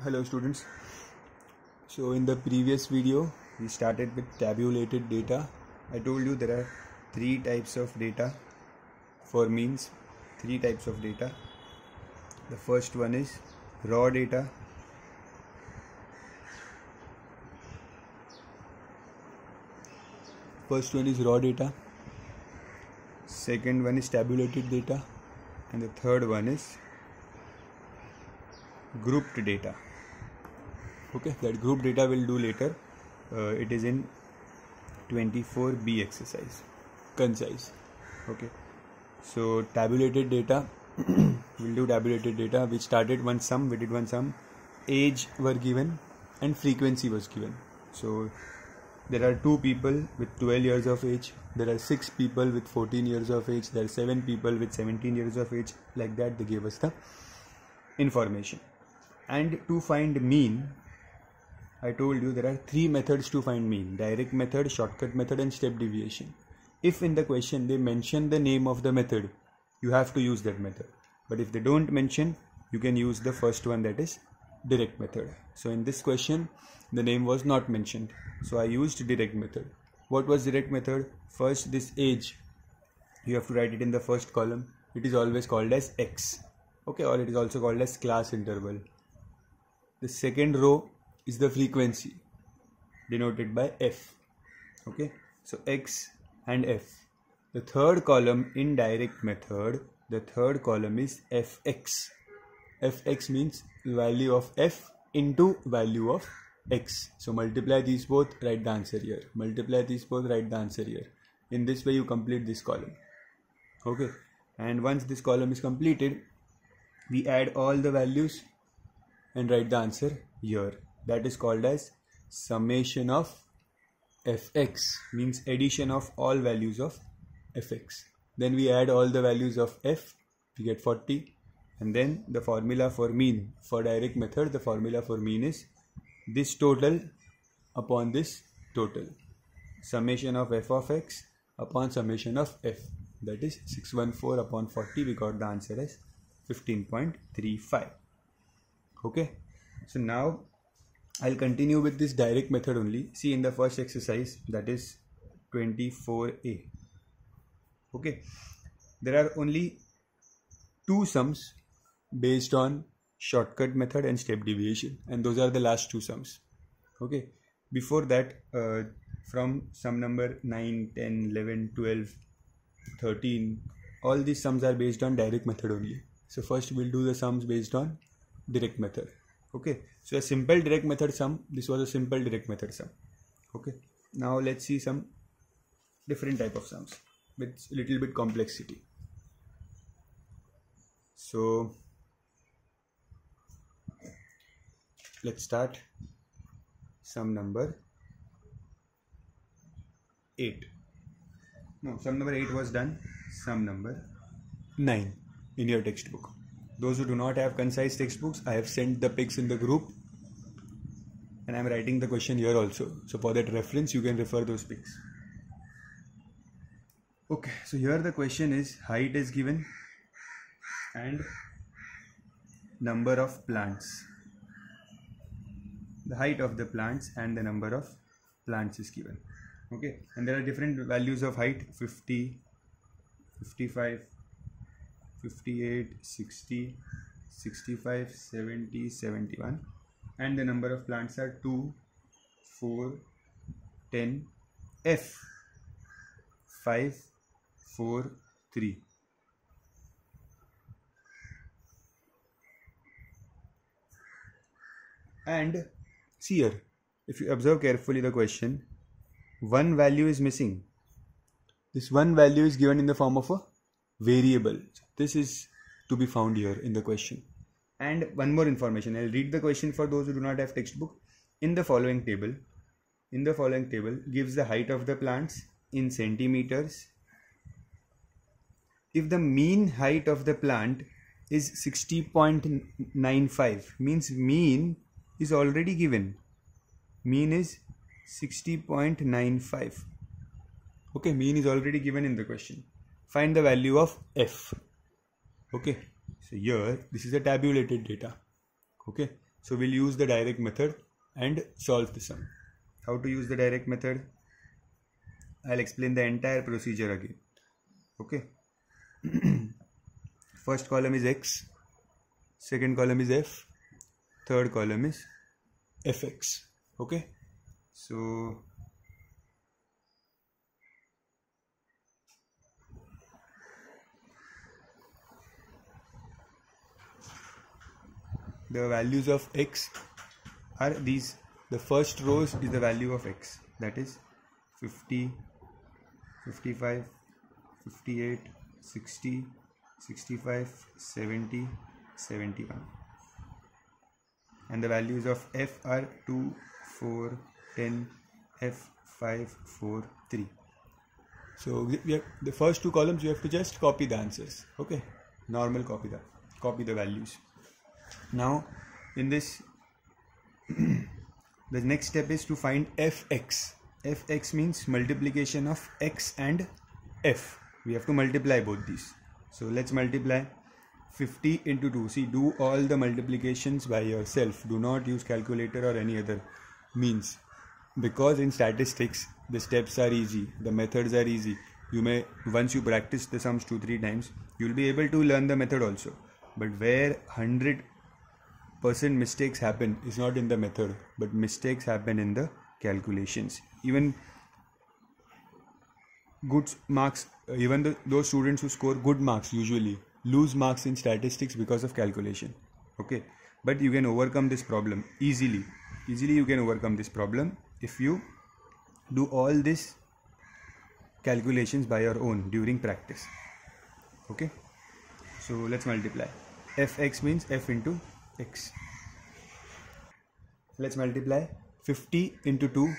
Hello students. So in the previous video we started with tabulated data. I told you there are three types of data for means, three types of data. The first one is raw data. Second one is tabulated data, and the third one is grouped data. Okay, that group data we'll do later. It is in 24B exercise, concise. Okay, so tabulated data, we'll do tabulated data. We started one sum, we did one sum. Age were given and frequency was given. So there are 2 people with 12 years of age, there are 6 people with 14 years of age, there are 7 people with 17 years of age. Like that they gave us the information. And to find mean, I told you there are 3 methods to find mean: direct method, shortcut method and step deviation. If in the question they mention the name of the method, you have to use that method. But if they don't mention, you can use the first one, that is direct method. So in this question the name was not mentioned, so I used direct method. What was direct method? First, this age, you have to write it in the first column. It is always called as X. Okay, or it is also called as class interval. The second row is the frequency, denoted by F. Okay, so X and F. The third column in direct method, the third column is Fx. Fx means value of F into value of X. So multiply these both, write the answer here. Multiply these both, write the answer here. In this way you complete this column. Okay, and once this column is completed, we add all the values and write the answer here. That is called as summation of Fx, means addition of all values of Fx. Then we add all the values of F, we get 40. And then the formula for mean, for direct method, the formula for mean is this total upon this total. Summation of f of x upon summation of f. That is 614 upon 40. We got the answer as 15.35. Okay, so now I'll continue with this direct method only. See, in the first exercise, that is 24A. Okay, there are only 2 sums based on shortcut method and step deviation, and those are the last 2 sums. Okay, before that, from sum number 9, 10, 11, 12, 13, all these sums are based on direct method only. So first we'll do the sums based on direct method. Okay, so a simple direct method sum, this was a simple direct method sum. Okay, now let's see some different type of sums with little bit complexity. So let's start sum number 8. No, sum number 8 was done. Sum number 9 in your textbook. Those who do not have concise textbooks, I have sent the pics in the group and I am writing the question here also. So for that reference, you can refer those pics. Okay, so here the question is height is given and number of plants. The height of the plants and the number of plants is given. Okay, and there are different values of height: 50, 55, 58, 60, 65, 70, 71, and the number of plants are 2, 4, 10, F, 5, 4, 3. And see here, if you observe carefully the question, one value is missing. This one value is given in the form of a variable. This is to be found here in the question. And one more information, I'll read the question for those who do not have textbook. In the following table gives the height of the plants in centimeters. If the mean height of the plant is 60.95, means mean is already given. Mean is 60.95. Okay, mean is already given in the question. Find the value of f. Okay, so here this is a tabulated data. Okay, So we'll use the direct method and solve the sum. How to use the direct method? I'll explain the entire procedure again. Okay. First column is x, second column is f, third column is fx. Okay. So the values of x are these. The first rows is the value of x, that is 50, 55, 58, 60, 65, 70, 71. And the values of f are 2, 4, 10, f, 5, 4, 3. So we have the first two columns, you have to just copy the answers. Okay, normal copy the values. Now in this the next step is to find fx. Fx means multiplication of x and f. We have to multiply both these. So let's multiply 50 into 2. See, do all the multiplications by yourself. Do not use calculator or any other means, because in statistics the steps are easy, the methods are easy. You may, once you practice the sums 2-3 times, you will be able to learn the method also. But where 100% mistakes happen is not in the method, but mistakes happen in the calculations. Even good marks, even those students who score good marks usually lose marks in statistics because of calculation. Okay, but you can overcome this problem easily. You can overcome this problem if you do all these calculations by your own during practice. Okay, so let's multiply. Fx means f into x. Let's multiply 50 into 2.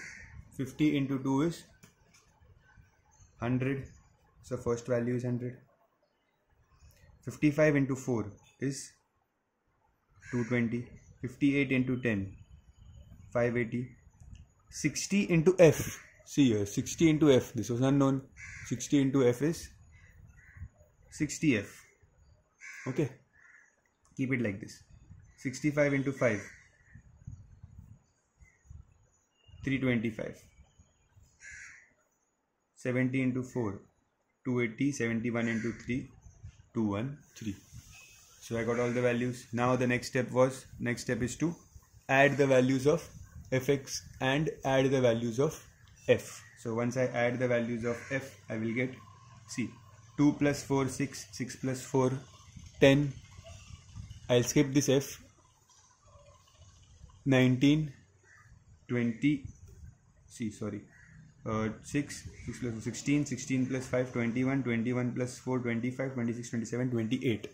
50 into 2 is 100. So first value is 100. 55 into 4 is 220. 58 into 10, 580. 60 into f. See here, 60 into f. This was unknown. 60 into f is 60f. Okay. Keep it like this. 65 into 5, 325. 70 into 4, 280. 71 into 3, 213. So I got all the values. Now the next step is to add the values of fx and add the values of f. So once I add the values of f, I will get, see, 2 plus 4, 6, 6 plus 4, 10. I'll skip this f. 19, 20, 6 plus 16, 16 plus 5, 21, 21 plus 4, 25, 26, 27, 28.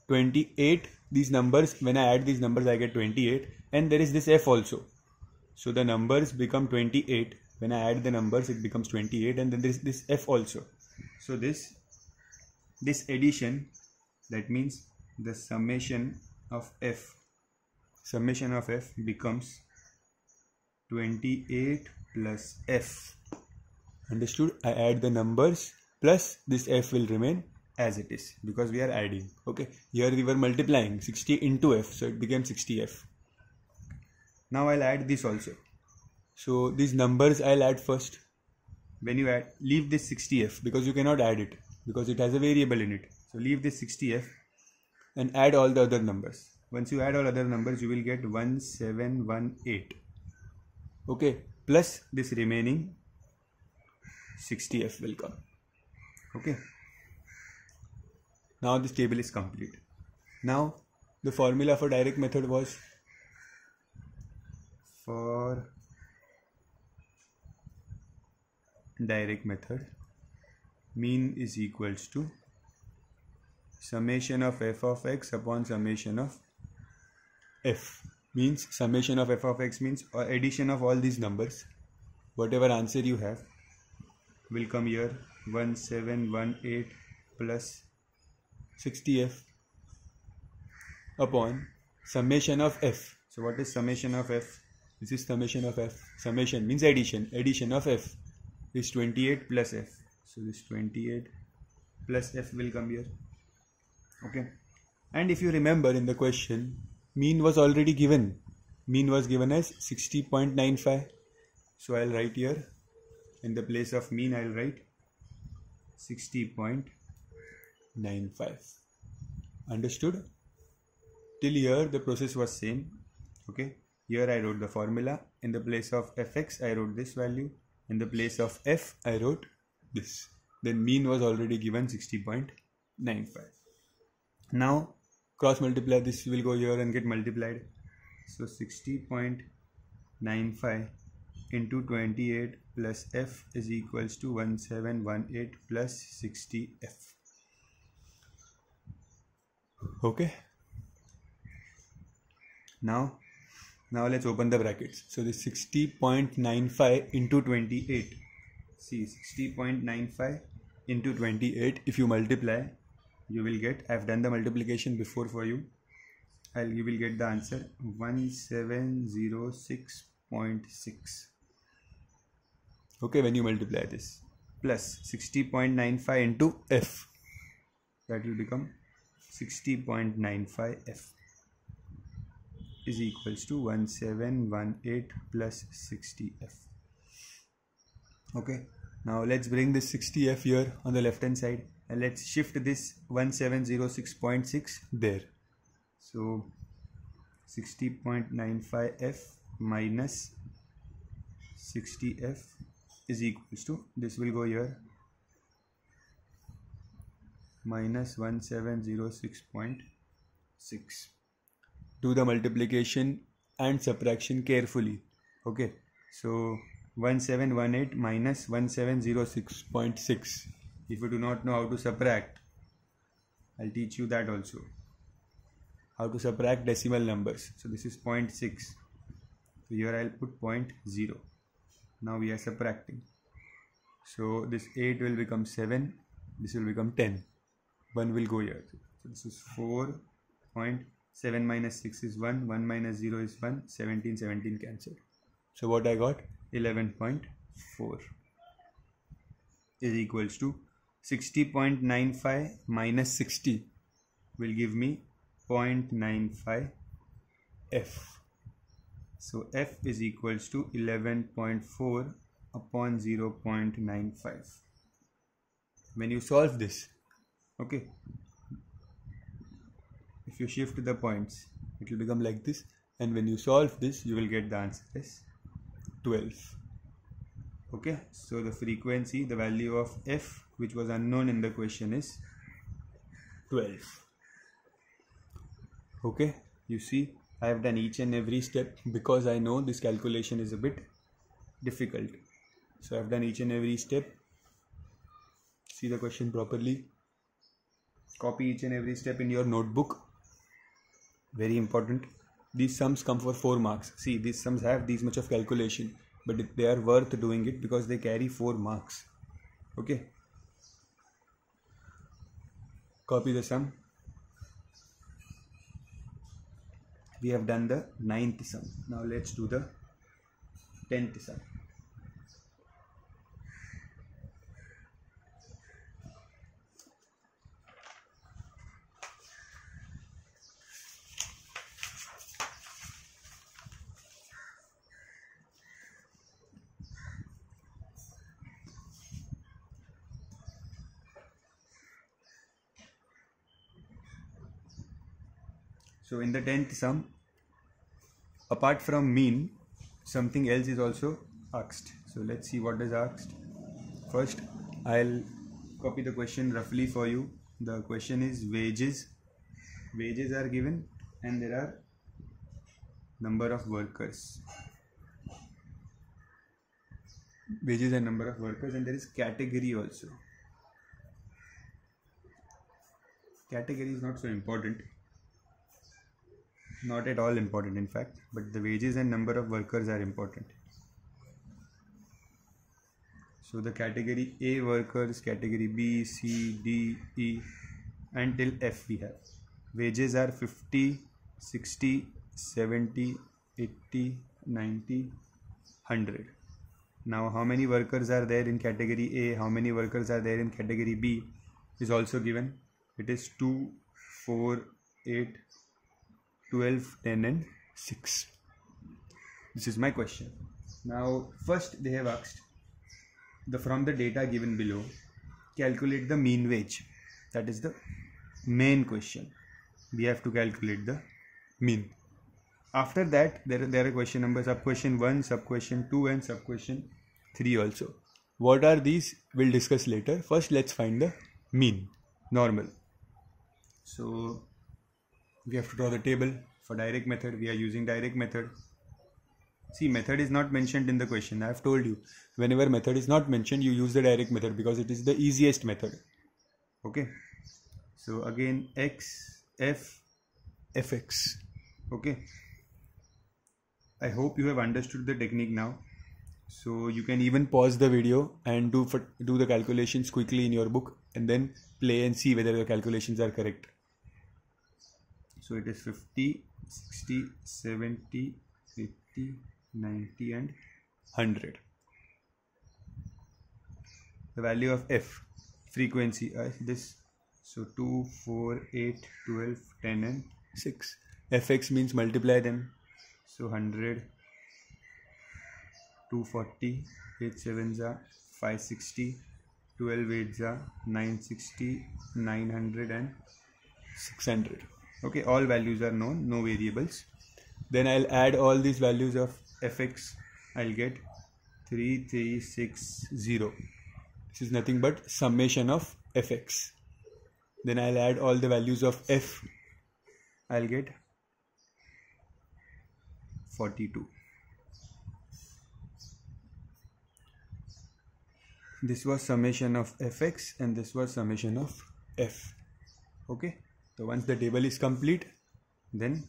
28, these numbers, when I add these numbers I get 28, and there is this f also. So the numbers become 28. When I add the numbers it becomes 28, and then there is this f also. So this addition, that means the summation of f becomes 28 plus f. Understood? I add the numbers plus this f will remain as it is because we are adding. Okay, here we were multiplying 60 into f, so it became 60f. Now I'll add this also. So these numbers I'll add first. When you add, leave this 60f because you cannot add it because it has a variable in it. So leave this 60f and add all the other numbers. Once you add all other numbers, you will get 1718. Okay, plus this remaining 60f will come. Okay. Now this table is complete. Now the formula for direct method was, for direct method, mean is equals to summation of f of x upon summation of f. Means summation of f of x means addition of all these numbers. Whatever answer you have will come here. 1718 plus 60f upon summation of f. So what is summation of f? This is summation of f. Summation means addition. Addition of f is 28 plus f. So this 28 plus f will come here. Okay. And if you remember in the question, mean was already given. Mean was given as 60.95. So I'll write here, in the place of mean I'll write 60.95. Understood? Till here the process was same. Okay, here I wrote the formula. In the place of fx I wrote this value. In the place of f I wrote this. Then mean was already given 60.95. Now cross multiply, this will go here and get multiplied. So 60.95 into 28 plus f is equals to 1718 plus 60f. Okay. Now let's open the brackets. So this 60.95 into 28. See, 60.95 into 28. If you multiply, you will get, I've done the multiplication before for you. You will get the answer 1706.6. Okay, when you multiply this plus 60.95 into f, that will become 60.95 f is equals to 1718 plus 60f. Okay, now let's bring this 60f here on the left hand side and let's shift this 1706.6 there. So 60.95f minus 60f is equals to, this will go here, minus 1706.6. Do the multiplication and subtraction carefully. Okay, so 1718 minus 1706.6. If you do not know how to subtract, I'll teach you that also. How to subtract decimal numbers. So this is 0.6. So here I'll put 0.0. Now we are subtracting. So this 8 will become 7. This will become 10. 1 will go here. So this is 4.7 minus 6 is 1. 1 minus 0 is 1. 17 cancelled. So what I got? 11.4 is equals to 60.95 minus 60 will give me 0.95 f. So f is equals to 11.4 upon 0.95. When you solve this, okay, if you shift the points, it will become like this, and when you solve this, you will get the answer as 12. Okay, so the frequency, the value of f, which was unknown in the question, is 12. Okay, you see, I have done each and every step because I know this calculation is a bit difficult. So I have done each and every step. See the question properly. Copy each and every step in your notebook. Very important. These sums come for 4 marks. See, these sums have this much of calculation, but they are worth doing it because they carry 4 marks. Okay. Copy the sum. We have done the 9th sum. Now let's do the 10th sum. So in the 10th sum, apart from mean, something else is also asked. So let's see what is asked. First, I'll copy the question roughly for you. The question is wages. Wages are given and there are number of workers. Wages and number of workers, and there is category also. Category is not so important. Not at all important in fact, but the wages and number of workers are important. So the category A workers, category B, C, D, E until F we have. Wages are 50, 60, 70, 80, 90, 100. Now how many workers are there in category A, how many workers are there in category B is also given. It is 2, 4, 8, 12, 10 and 6. This is my question. Now first they have asked, from the data given below, calculate the mean wage. That is the main question. We have to calculate the mean. After that there are question numbers, sub question 1, sub question 2 and sub question 3 also. What are these? We'll discuss later. First let's find the mean, normal. So we have to draw the table. For direct method we are using direct method. See, method is not mentioned in the question. I have told you, whenever method is not mentioned, you use the direct method because it is the easiest method. Okay. So again, x, f, fx. Okay. I hope you have understood the technique now. So you can even pause the video and do the calculations quickly in your book and then play and see whether the calculations are correct. So it is 50, 60, 70, 80, 90 and 100. The value of f, frequency is this. So 2, 4, 8, 12, 10 and 6. Fx means multiply them. So 100, 240, 8 7s are 560, 12 8s are 960, 900 and 600. Okay, all values are known, no variables. Then I'll add all these values of fx. I'll get 3360. This is nothing but summation of fx. Then I'll add all the values of f. I'll get 42. This was summation of fx and this was summation of f. Okay, so once the table is complete, then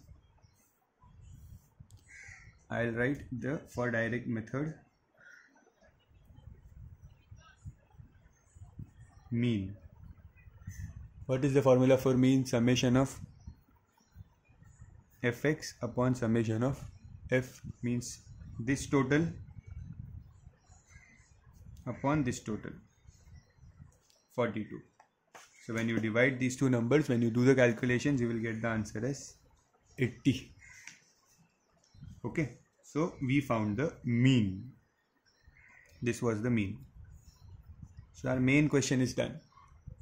I'll write the for direct method mean. What is the formula for mean? Summation of fx upon summation of f, means this total upon this total, 42. So when you divide these two numbers, when you do the calculations, you will get the answer as 80. Okay, so we found the mean. This was the mean. So our main question is done.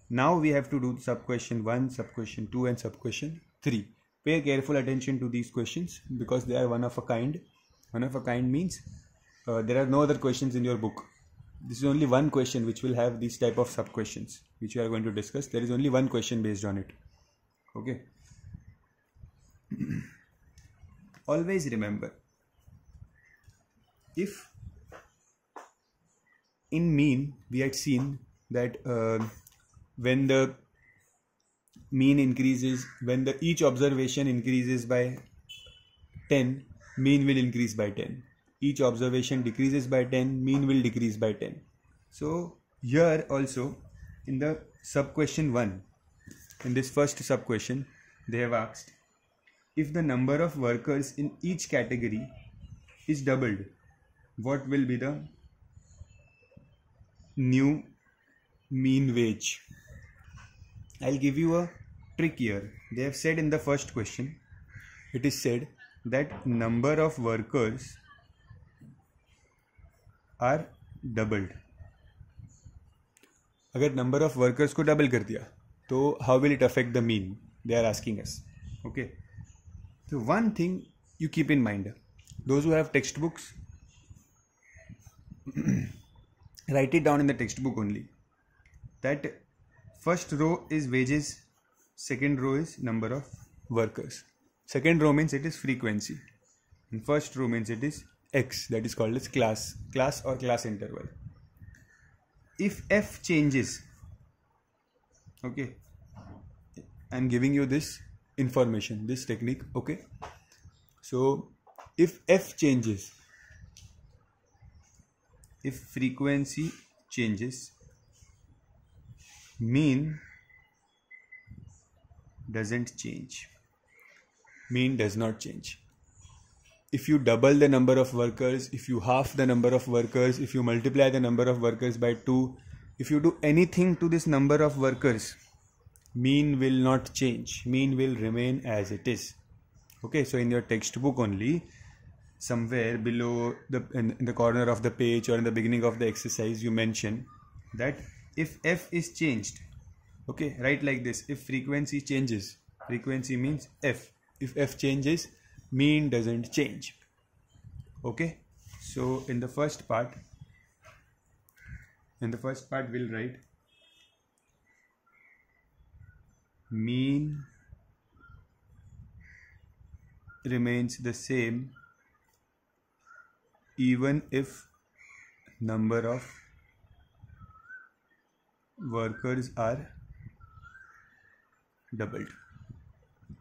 Now we have to do sub question 1, sub question 2 and sub question 3. Pay careful attention to these questions because they are one of a kind. One of a kind means there are no other questions in your book. This is only one question which will have these type of sub questions which we are going to discuss. There is only one question based on it. Okay. Always remember, if in mean we had seen that when the mean increases, when each observation increases by 10, mean will increase by 10. Each observation decreases by 10, mean will decrease by 10. So here also in the sub question 1, in this first sub question, they have asked if the number of workers in each category is doubled, what will be the new mean wage? I'll give you a trick here. They have said in the first question, it is said that number of workers are doubled. अगर number of workers को double कर दिया तो how will it affect the mean? They are asking us. Okay. So one thing you keep in mind, those who have textbooks, write it down in the textbook only, that first row is wages, second row is number of workers. Second row means it is frequency and first row means it is x, that is called as class or class interval. If f changes, okay, I'm giving you this information, this technique, okay. So if f changes, if frequency changes, mean doesn't change. Mean does not change. If you double the number of workers, if you half the number of workers, if you multiply the number of workers by 2, if you do anything to this number of workers, mean will not change. Mean will remain as it is. Okay, so in your textbook only, somewhere below in the corner of the page or in the beginning of the exercise you mention that if f is changed, okay, write like this: if frequency changes, frequency means f, if f changes, mean doesn't change. Okay, so in the first part we'll write mean remains the same even if number of workers are doubled.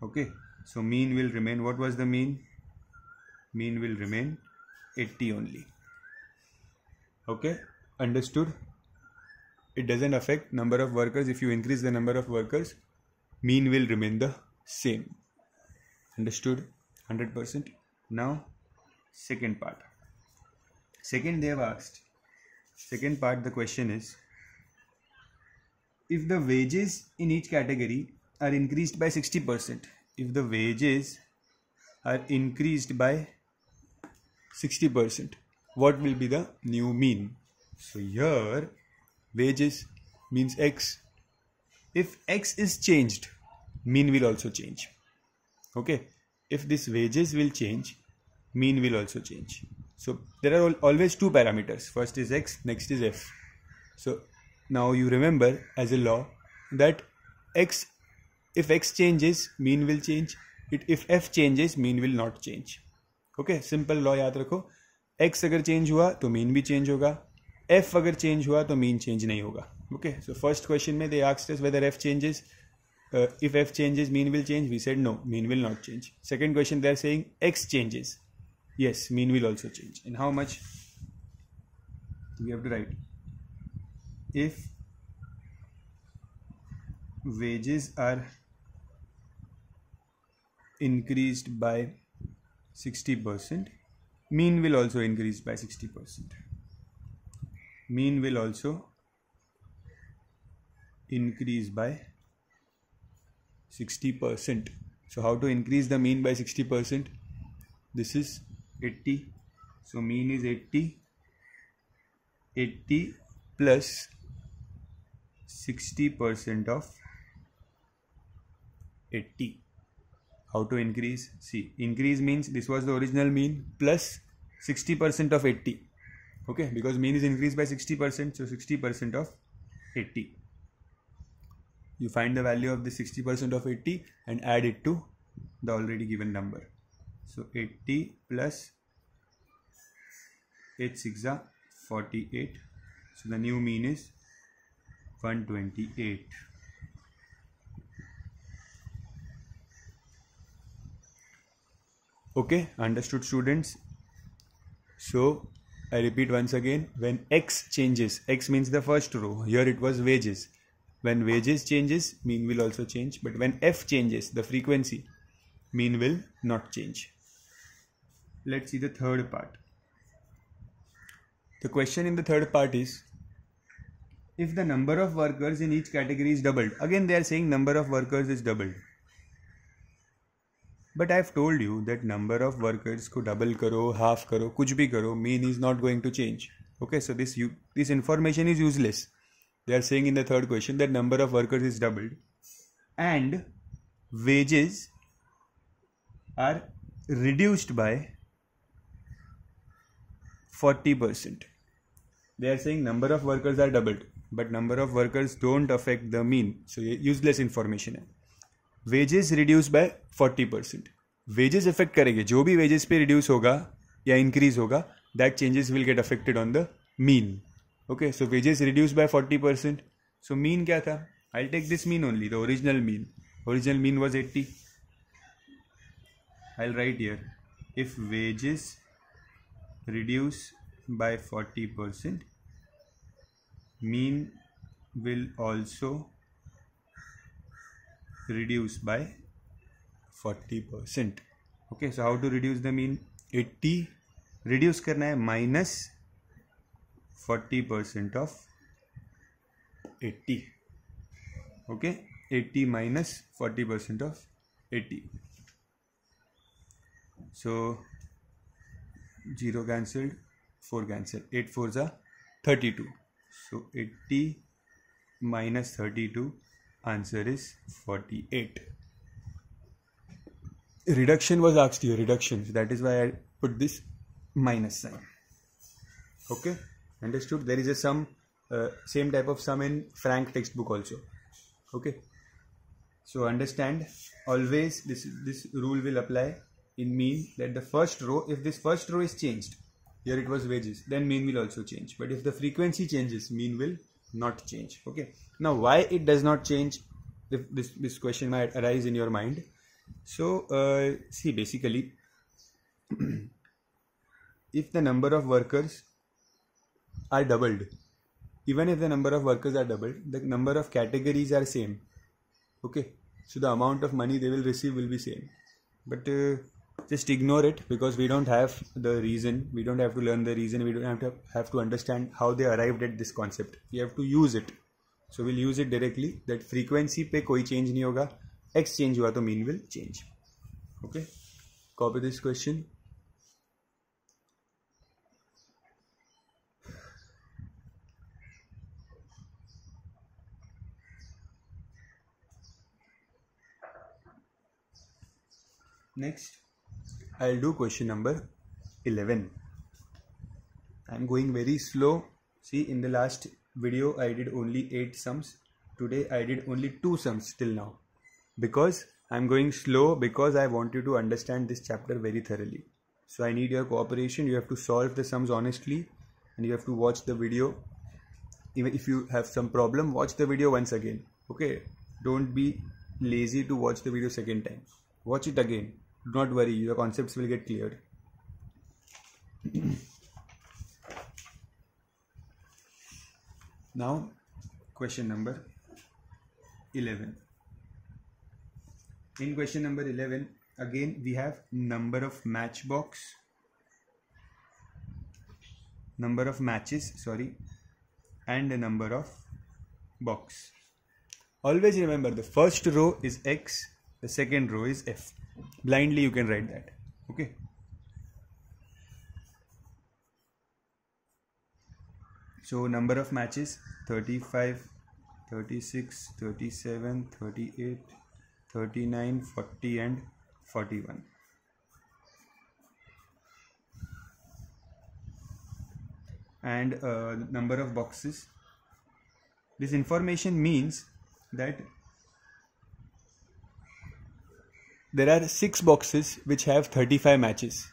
Okay, so mean will remain, what was the mean? Mean will remain 80 only. Okay, understood? It doesn't affect number of workers. If you increase the number of workers, mean will remain the same. Understood? 100%. Now second part. Second, they have asked, second part, the question is, if the wages in each category are increased by 60%, if the wages are increased by 60%, what will be the new mean? So here wages means x. If x is changed, mean will also change. Okay, if this wages will change, mean will also change. So there are always two parameters. First is x, next is f. So now you remember as a law that x, if x changes, mean will change. If f changes, mean will not change. Okay, simple law याद रखो. x अगर change हुआ तो mean भी change होगा. f अगर change हुआ तो mean change नहीं होगा. Okay, so first question में they asked us whether f changes. If f changes, mean will change. We said no, mean will not change. Second question, they are saying x changes. Yes, mean will also change. And how much? We have to write. If wages are increased by 60%, mean will also increase by 60%. Mean will also increase by 60%. So how to increase the mean by 60%? This is 80. So mean is 80. 80 plus 60% of 80. How to increase? See, increase means this was the original mean plus 60% of 80. Okay, because mean is increased by 60%, so 60% of 80. You find the value of the 60% of 80 and add it to the already given number. So 80 plus 8 6 are 48. So the new mean is 128. Okay, understood students? So I repeat once again, when x changes, x means the first row, here it was wages. When wages changes, mean will also change. But when f changes, the frequency, mean will not change. Let's see the third part. The question in the third part is, if the number of workers in each category is doubled. Again they are saying number of workers is doubled. But I have told you that number of workers को double करो, half करो, कुछ भी करो, mean is not going to change. Okay, so this information is useless. They are saying in the third question that number of workers is doubled and wages are reduced by 40%. They are saying number of workers are doubled, but number of workers don't affect the mean. So useless information है. Wages reduced by 40%. Wages affect करेंगे. जो भी wages पे reduce होगा या increase होगा, that changes will get affected on the mean. Okay, so wages reduced by 40%. So mean क्या था? I'll take this mean only, the original mean. Original mean was 80. I'll write here, if wages reduce by 40%, mean will also reduce by 40%. Okay, so how to reduce the mean? 80 reduce करना है minus 40% of 80. Okay, 80 minus 40% of 80. So 0 cancelled, 4 cancelled, 8 4s are 32. So 80 minus 32, answer is 48. Reduction was asked here, reduction. So that is why I put this minus sign. Okay, understood? There is a sum, same type of sum in Frank textbook also. Okay, so understand, always this rule will apply in mean, that the first row, if this first row is changed, here it was wages, then mean will also change. But if the frequency changes, mean will not change. Okay, now why it does not change, if this question might arise in your mind. So see, basically if the number of workers are doubled, even if the number of workers are doubled, the number of categories are same. Okay, so the amount of money they will receive will be same. But just ignore it, because we don't have the reason, we don't have to learn the reason, we don't have to understand how they arrived at this concept. We have to use it. So we'll use it directly, that frequency पे कोई change नहीं होगा, x change हुआ तो mean will change. Okay, copy this question. Next, I'll do question number 11. I'm going very slow. See, in the last video I did only 8 sums. Today I did only 2 sums till now. Because I'm going slow, because I want you to understand this chapter very thoroughly. So I need your cooperation. You have to solve the sums honestly, and you have to watch the video. Even if you have some problem, watch the video once again. Okay, don't be lazy to watch the video second time. Watch it again. Do not worry, your concepts will get cleared. Now, question number 11. In question number 11, again we have number of matches, and the number of box. Always remember, the first row is X, the second row is F. Blindly you can write that. Okay. So number of matches 35, 36, 37, 38, 39, 40 and 41. And number of boxes. This information means that there are 6 boxes which have 35 matches.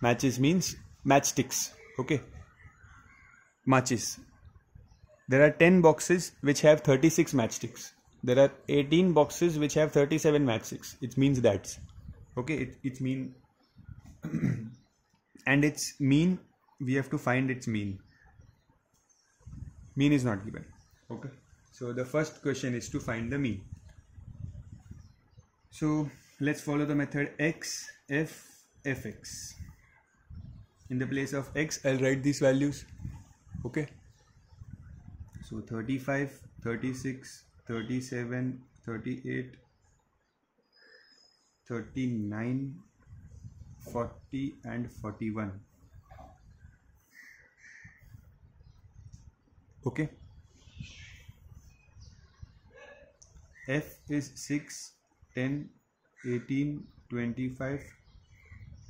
Matches means matchsticks. Okay. Matches. There are 10 boxes which have 36 matchsticks. There are 18 boxes which have 37 matchsticks. It means that. Okay. It's mean. And its mean, we have to find its mean. Mean is not given. Okay. So the first question is to find the mean. So let's follow the method x, f, fx. In the place of x, I'll write these values. Okay. So 35, 36, 37, 38, 39, 40 and 41. Okay. F is 6, 10, 18, 25,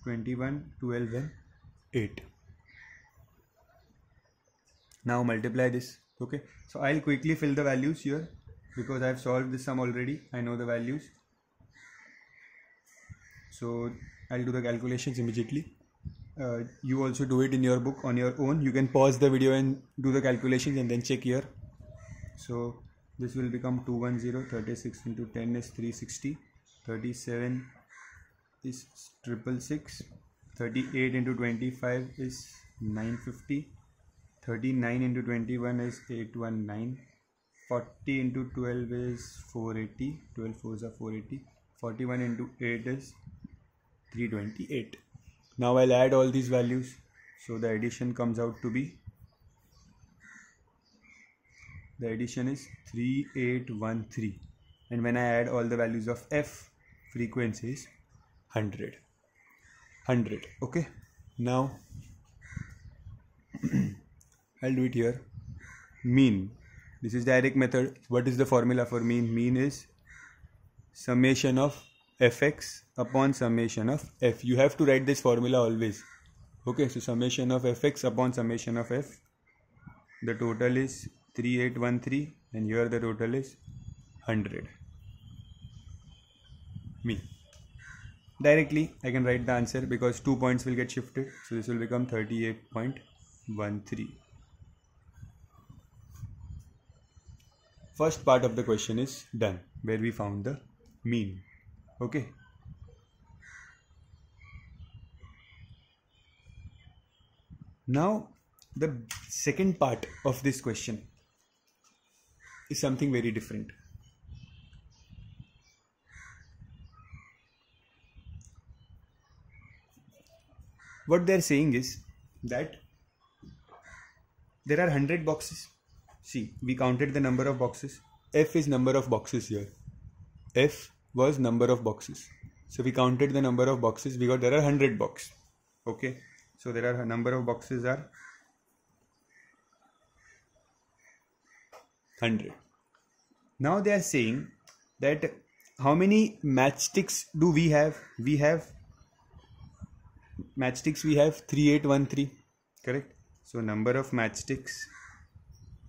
21, 12 and 8. Now multiply this. Okay. So I'll quickly fill the values here because I've solved this sum already. I know the values. So I'll do the calculations immediately. You also do it in your book on your own. You can pause the video and do the calculations and then check here. So this will become 210, 36 into 10 is 360, 37 is 666, 38 into 25 is 950, 39 into 21 is 819, 40 into 12 is 480, 12 4s are 480, 41 into 8 is 328. Now I'll add all these values. So the addition comes out to be, the addition is 3813, and when I add all the values of f, frequency is 100. Okay. Now I'll do it here. Mean. This is direct method. What is the formula for mean? Mean is summation of fx upon summation of f. You have to write this formula always. Okay, so summation of fx upon summation of f. The total is 3813 and here the total is 100. Mean. Directly I can write the answer because 2 points will get shifted. So this will become 38.13. First part of the question is done, where we found the mean. Okay. Now the second part of this question is something very different. What they are saying is that there are 100 boxes. See, we counted the number of boxes. F is number of boxes here. F was number of boxes. So we counted the number of boxes. We got there are 100 boxes. Okay. So there are a number of boxes are 100. Now they are saying that how many matchsticks do we have? We have matchsticks. We have 3813. Correct. So number of matchsticks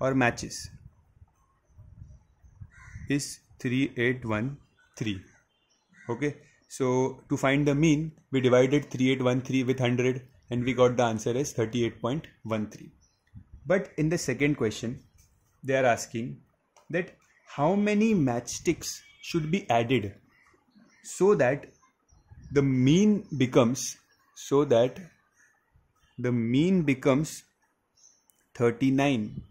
or matches is 3813. Okay, so to find the mean we divided 3813 with 100 and we got the answer as 38.13. But in the second question they are asking that how many matchsticks should be added so that the mean becomes 39.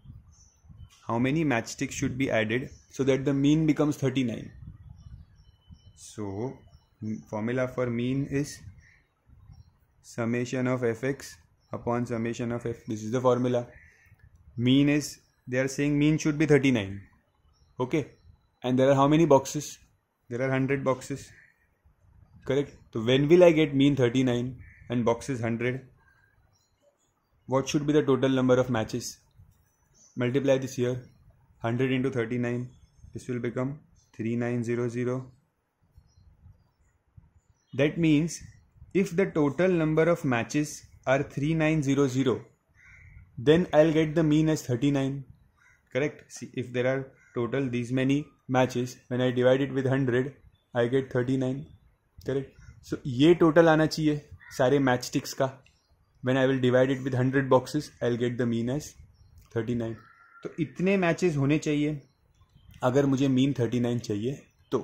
How many matchsticks should be added so that the mean becomes 39? So formula for mean is summation of fx upon summation of f. This is the formula. Mean is, they are saying mean should be 39. Okay, and there are how many boxes? There are 100 boxes. Correct. So when will I get mean 39 and boxes 100? What should be the total number of matches? Multiply this here, 100 into 39, this will become 3900. That means if the total number of matches are 3900, then I'll get the mean as 39. Correct. See, if there are total these many matches, when I divide it with 100, I get 39. Correct. So ये total आना चाहिए सारे matchsticks का. When I will divide it with 100 boxes, I'll get the mean as 39. तो इतने matches होने चाहिए अगर मुझे मीन 39 चाहिए तो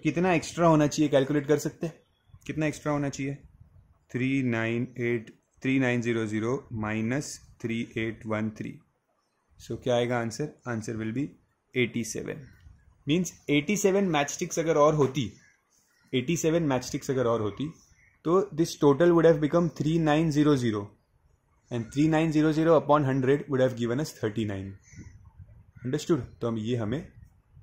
कितना एक्स्ट्रा होना चाहिए कैलकुलेट कर सकते हैं? कितना एक्स्ट्रा होना चाहिए? 3900 माइनस 3813. सो क्या आएगा answer? Answer will be 87. Means 87 matchsticks अगर और होती तो this total would have become 3900 and 3900 upon 100 would have given us 39. Understood? तो हम ये हमें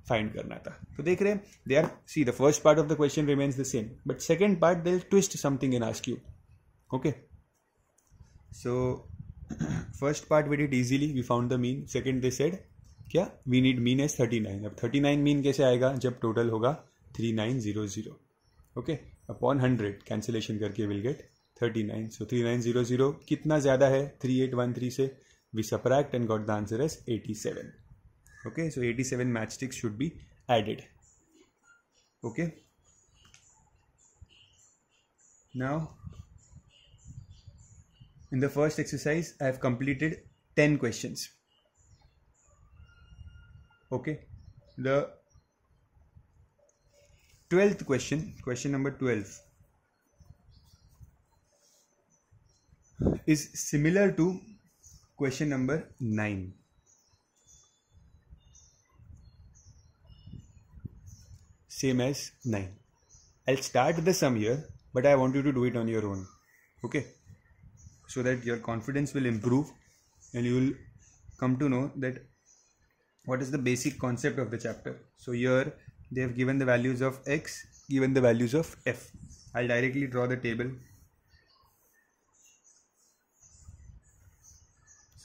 फाइंड करना था. तो देख रहे हैं they are, see the first part of the question remains the same but second part they'll twist something and ask you. Okay, so first part we did easily, we found the mean. Second they said क्या we need mean as 39. अब 39 mean कैसे आएगा जब total होगा 3900. Okay, upon 100 cancellation करके we'll get 39. So 3900 कितना ज़्यादा है 3813 से? We subtract and got the answer as 87. Okay, so 87 matchsticks should be added. Okay. Now, in the first exercise, I have completed 10 questions. Okay. The 12th question, question number 12. is similar to question number 9. Same as 9. I'll start the sum here, but I want you to do it on your own. Okay, so that your confidence will improve and you will come to know that what is the basic concept of the chapter. So here they have given the values of x, given the values of f. I'll directly draw the table.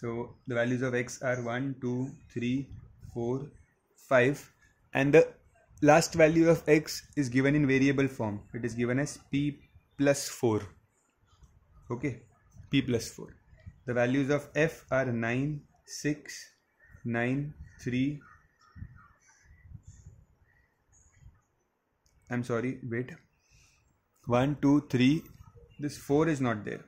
So the values of x are 1, 2, 3, 4, 5, and the last value of x is given in variable form. It is given as p plus 4. Okay, p plus 4. The values of f are 9, 6, 9, 3. I'm sorry, wait. 1, 2, 3. This 4 is not there.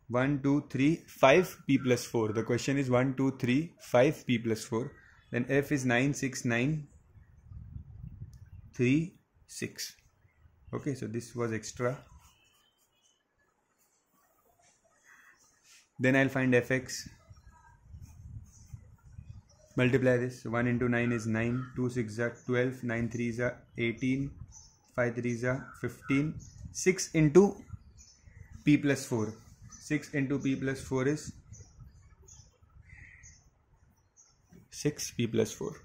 1, 2, 3, 5 p plus 4. The question is 1, 2, 3, 5 p plus 4. Then f is 9, 6, 9, 3, 6. Okay, so this was extra. Then I'll find fx. Multiply this. 1 into 9 is 9. 2 6 are 12. 9 3 are 18. 5 3 are 15. 6 into p plus 4. 6 into p plus 4 is 6 p plus 4.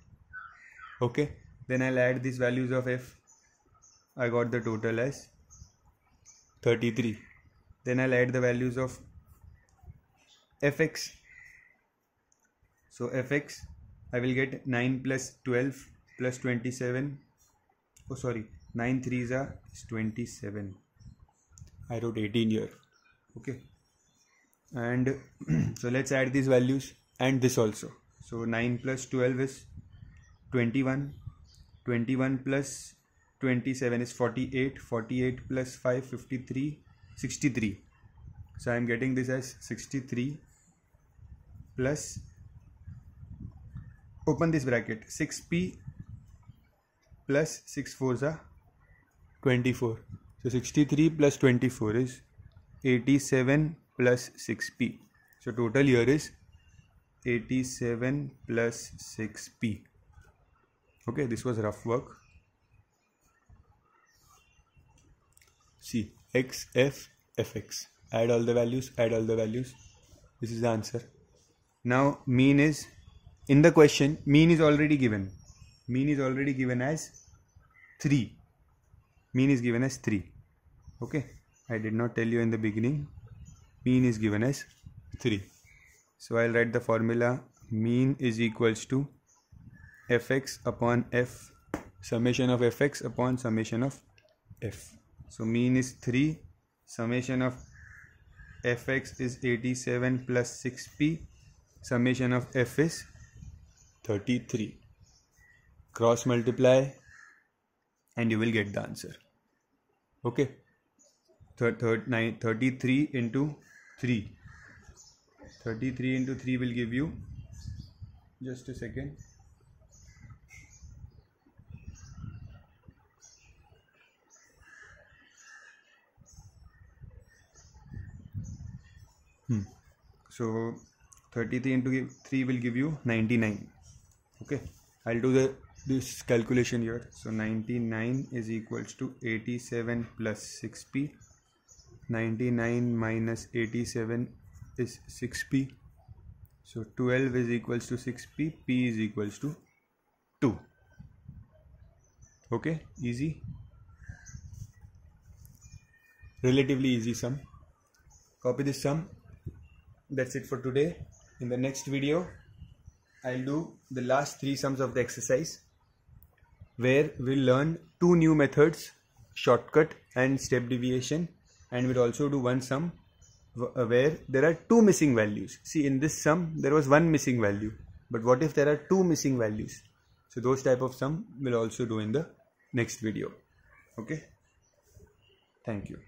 Okay. Then I'll add these values of f. I got the total as 33. Then I'll add the values of fx. So fx, I will get 9 plus 12 plus 27. Oh sorry, 9 3s are 27. I wrote 18 here. Okay. And so let's add these values and this also. So 9 plus 12 is 21. 21 plus 27 is 48. 48 plus 5, 53, 63. So I am getting this as 63 plus, open this bracket, 6p plus 6 4s are 24. So 63 plus 24 is 87 plus 6p. So total here is 87 plus 6p. Okay, this was rough work. See, x, f, fx. Add all the values, add all the values. This is the answer. Now mean is, in the question, mean is already given. Mean is already given as 3. Mean is given as 3. Okay, I did not tell you in the beginning. Mean is given as 3. So I'll write the formula. Mean is equals to fx upon f, summation of fx upon summation of f. So mean is 3, summation of fx is 87 plus 6p, summation of f is 33. Cross multiply and you will get the answer. Okay, 33 into 3. 33 into 3 will give you, just a second, so 33 into 3 will give you 99. Okay, I'll do this calculation here. So 99 is equals to 87 plus 6p. 99 minus 87 is 6p. So 12 is equals to 6p. P is equals to 2. Okay, easy. Relatively easy sum. Copy this sum. That's it for today. In the next video, I'll do the last 3 sums of the exercise, where we'll learn 2 new methods, shortcut and step deviation, and we'll also do one sum where there are 2 missing values. See, in this sum there was 1 missing value, but what if there are 2 missing values? So those type of sum we'll also do in the next video. Okay, thank you.